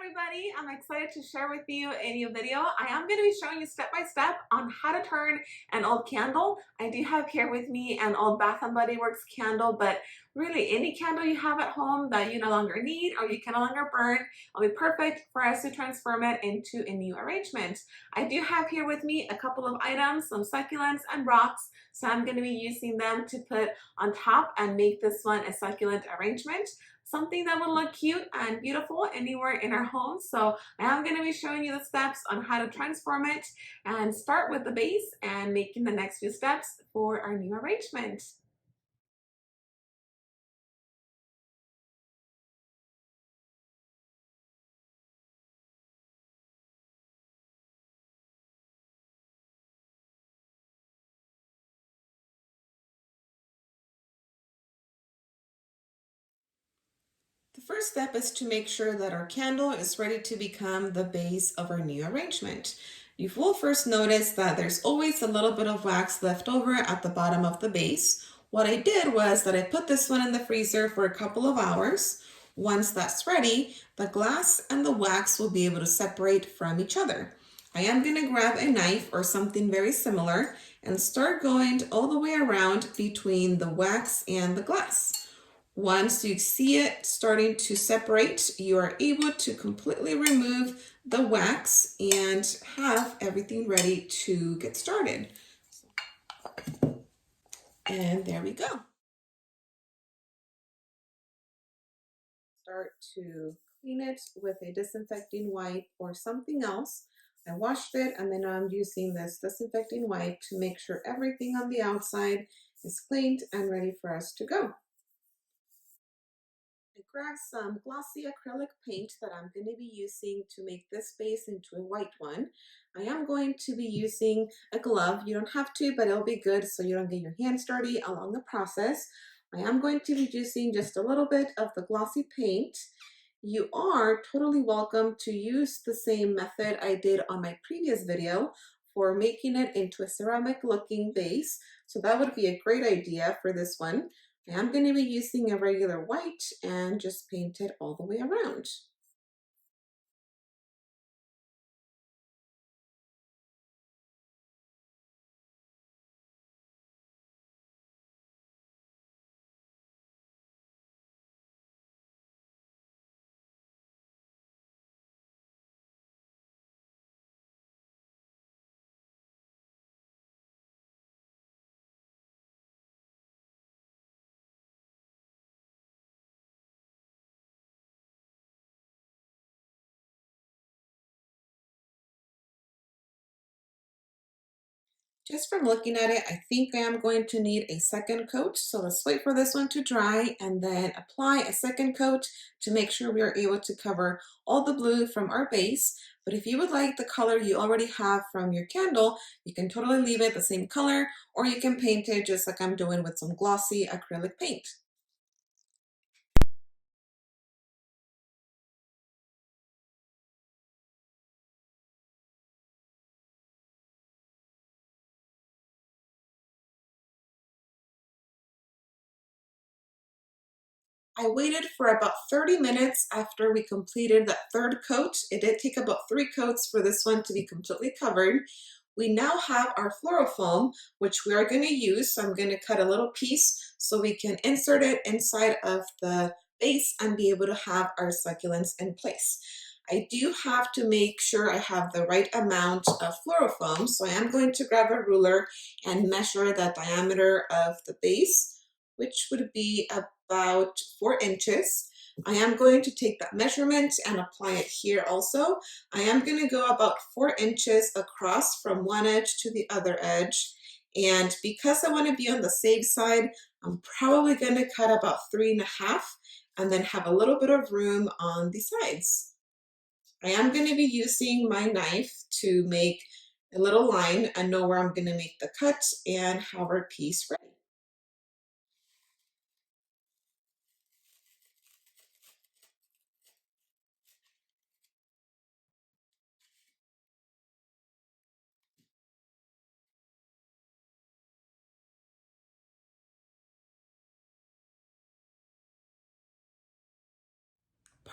everybody, I'm excited to share with you a new video. I am going to be showing you step by step on how to turn an old candle. I do have here with me an old Bath & Body Works candle, but really any candle you have at home that you no longer need or you can no longer burn will be perfect for us to transform it into a new arrangement. I do have here with me a couple of items, some succulents and rocks, so I'm going to be using them to put on top and make this one a succulent arrangement. Something that would look cute and beautiful anywhere in our home. So I am going to be showing you the steps on how to transform it and start with the base and making the next few steps for our new arrangement. The first step is to make sure that our candle is ready to become the base of our new arrangement. You will first notice that there's always a little bit of wax left over at the bottom of the base. What I did was that I put this one in the freezer for a couple of hours. Once that's ready, the glass and the wax will be able to separate from each other. I am going to grab a knife or something very similar and start going all the way around between the wax and the glass. Once you see it starting to separate, you are able to completely remove the wax and have everything ready to get started. And there we go. Start to clean it with a disinfecting wipe or something else. I washed it and then I'm using this disinfecting wipe to make sure everything on the outside is cleaned and ready for us to go. I grabbed some glossy acrylic paint that I'm going to be using to make this base into a white one. I am going to be using a glove. You don't have to, but it'll be good so you don't get your hands dirty along the process. I am going to be using just a little bit of the glossy paint. You are totally welcome to use the same method I did on my previous video for making it into a ceramic looking base. So that would be a great idea for this one. I'm going to be using a regular white and just paint it all the way around. Just from looking at it, I think I am going to need a second coat. So let's wait for this one to dry and then apply a second coat to make sure we are able to cover all the blue from our base. But if you would like the color you already have from your candle, you can totally leave it the same color, or you can paint it just like I'm doing with some glossy acrylic paint. I waited for about 30 minutes after we completed that third coat. It did take about 3 coats for this one to be completely covered. We now have our fluorofoam, which we are going to use. So I'm going to cut a little piece so we can insert it inside of the base and be able to have our succulents in place. I do have to make sure I have the right amount of fluorofoam. So I am going to grab a ruler and measure the diameter of the base, which would be about 4 inches. I am going to take that measurement and apply it here also. I am going to go about 4 inches across from one edge to the other edge. And because I want to be on the safe side, I'm probably going to cut about 3.5 and then have a little bit of room on the sides. I am going to be using my knife to make a little line and know where I'm going to make the cut and have our piece ready.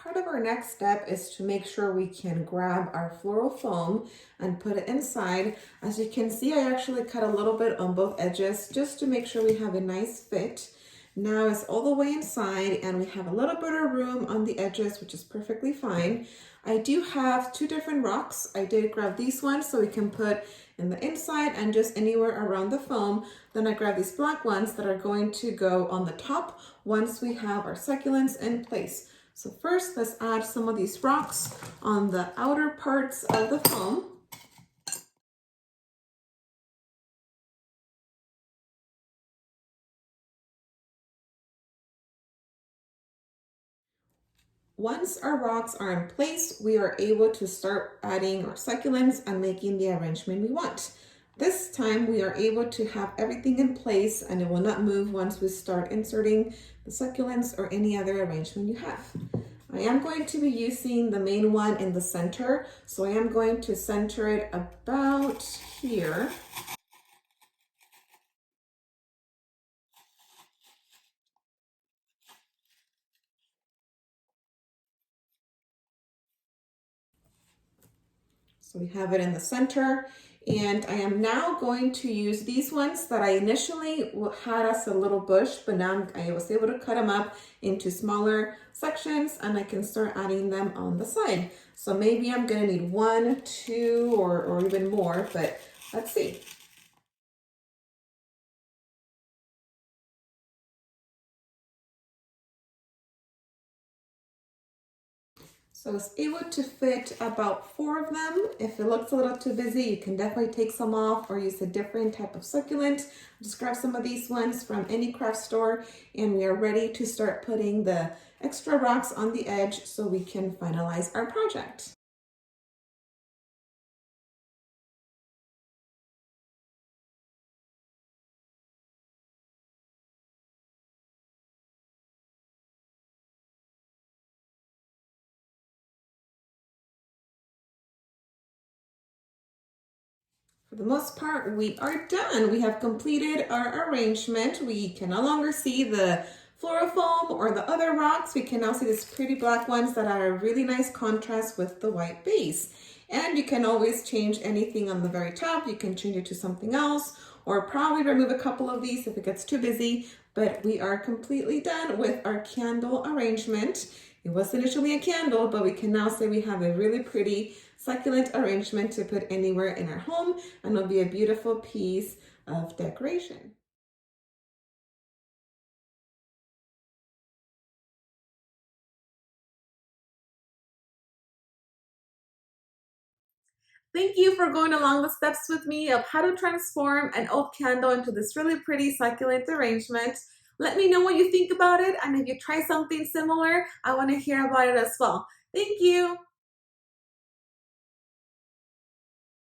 part of our next step is to make sure we can grab our floral foam and put it inside. As you can see, I actually cut a little bit on both edges just to make sure we have a nice fit. Now it's all the way inside and we have a little bit of room on the edges, which is perfectly fine. I do have two different rocks. I did grab these ones so we can put in the inside and just anywhere around the foam. Then I grabbed these black ones that are going to go on the top once we have our succulents in place. So first, let's add some of these rocks on the outer parts of the foam. Once our rocks are in place, we are able to start adding our succulents and making the arrangement we want. This time we are able to have everything in place and it will not move once we start inserting the succulents or any other arrangement you have. I am going to be using the main one in the center, so I am going to center it about here. So we have it in the center, and I am now going to use these ones that I initially had as a little bush, but now I was able to cut them up into smaller sections and I can start adding them on the side. So maybe I'm gonna need one, two, or even more, but let's see. So I was able to fit about 4 of them. If it looks a little too busy, you can definitely take some off or use a different type of succulent. Just grab some of these ones from any craft store and we are ready to start putting the extra rocks on the edge so we can finalize our project. For the most part, we are done. We have completed our arrangement. We can no longer see the floral foam or the other rocks. We can now see these pretty black ones that are a really nice contrast with the white base. And you can always change anything on the very top. You can change it to something else or probably remove a couple of these if it gets too busy. But we are completely done with our candle arrangement. It was initially a candle, but we can now say we have a really pretty succulent arrangement to put anywhere in our home, and it'll be a beautiful piece of decoration. Thank you for going along the steps with me of how to transform an old candle into this really pretty succulent arrangement. Let me know what you think about it, and if you try something similar, I want to hear about it as well. Thank you.